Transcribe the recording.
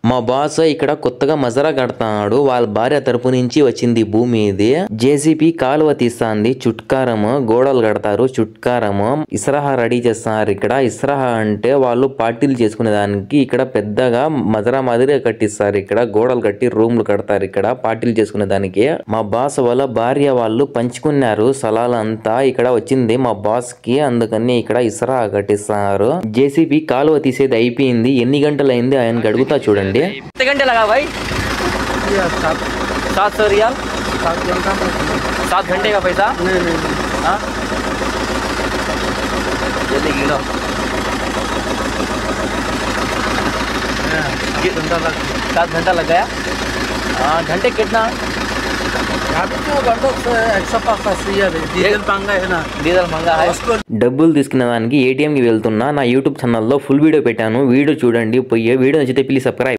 మా బాస్ ఇక్కడ కొత్తగా మజరా కడతాడు. వాళ్ళ భార్య తరపు నుంచి వచ్చింది భూమి ఇది. జేసీబీ కాలువ తీస్తాంది. చుట్కారము గోడలు కడతారు. చుట్కారము ఇస్రాహ రెడీ చేస్తున్నారు. ఇక్కడ ఇస్రాహ అంటే వాళ్ళు పార్టీలు చేసుకునే దానికి ఇక్కడ పెద్దగా మజరా మాదిరి కట్టిస్తారు. ఇక్కడ గోడలు కట్టి రూమ్లు కడతారు. ఇక్కడ పార్టీలు చేసుకునే దానికి మా బాస్ వాళ్ళ భార్య వాళ్ళు పంచుకున్నారు స్థలాలంతా. ఇక్కడ వచ్చింది మా బాస్ కి, అందుకని ఇక్కడ ఇస్రాహ కట్టిస్తున్నారు. జేసీబీ కాలువ తీసేది అయిపోయింది. ఎన్ని గంటలు అయింది ఆయనకి అడుగుతా చూడండి. कितने घंटे लगा भाई? 700 रियाल। 7 घंटे का पैसा? नहीं। हाँ जल्दी गिनो। 7 घंटा लग गया। हाँ घंटे कितना? డీజిల్ మంగా డబ్బులు తీసుకునే దానికి ఏటీఎం కి వెళ్తున్నా. నా యూట్యూబ్ ఛానల్లో ఫుల్ వీడియో పెట్టాను. వీడియో చూడండి. పోయే వీడియో నచ్చితే ప్లీజ్ సబ్స్క్రైబ్.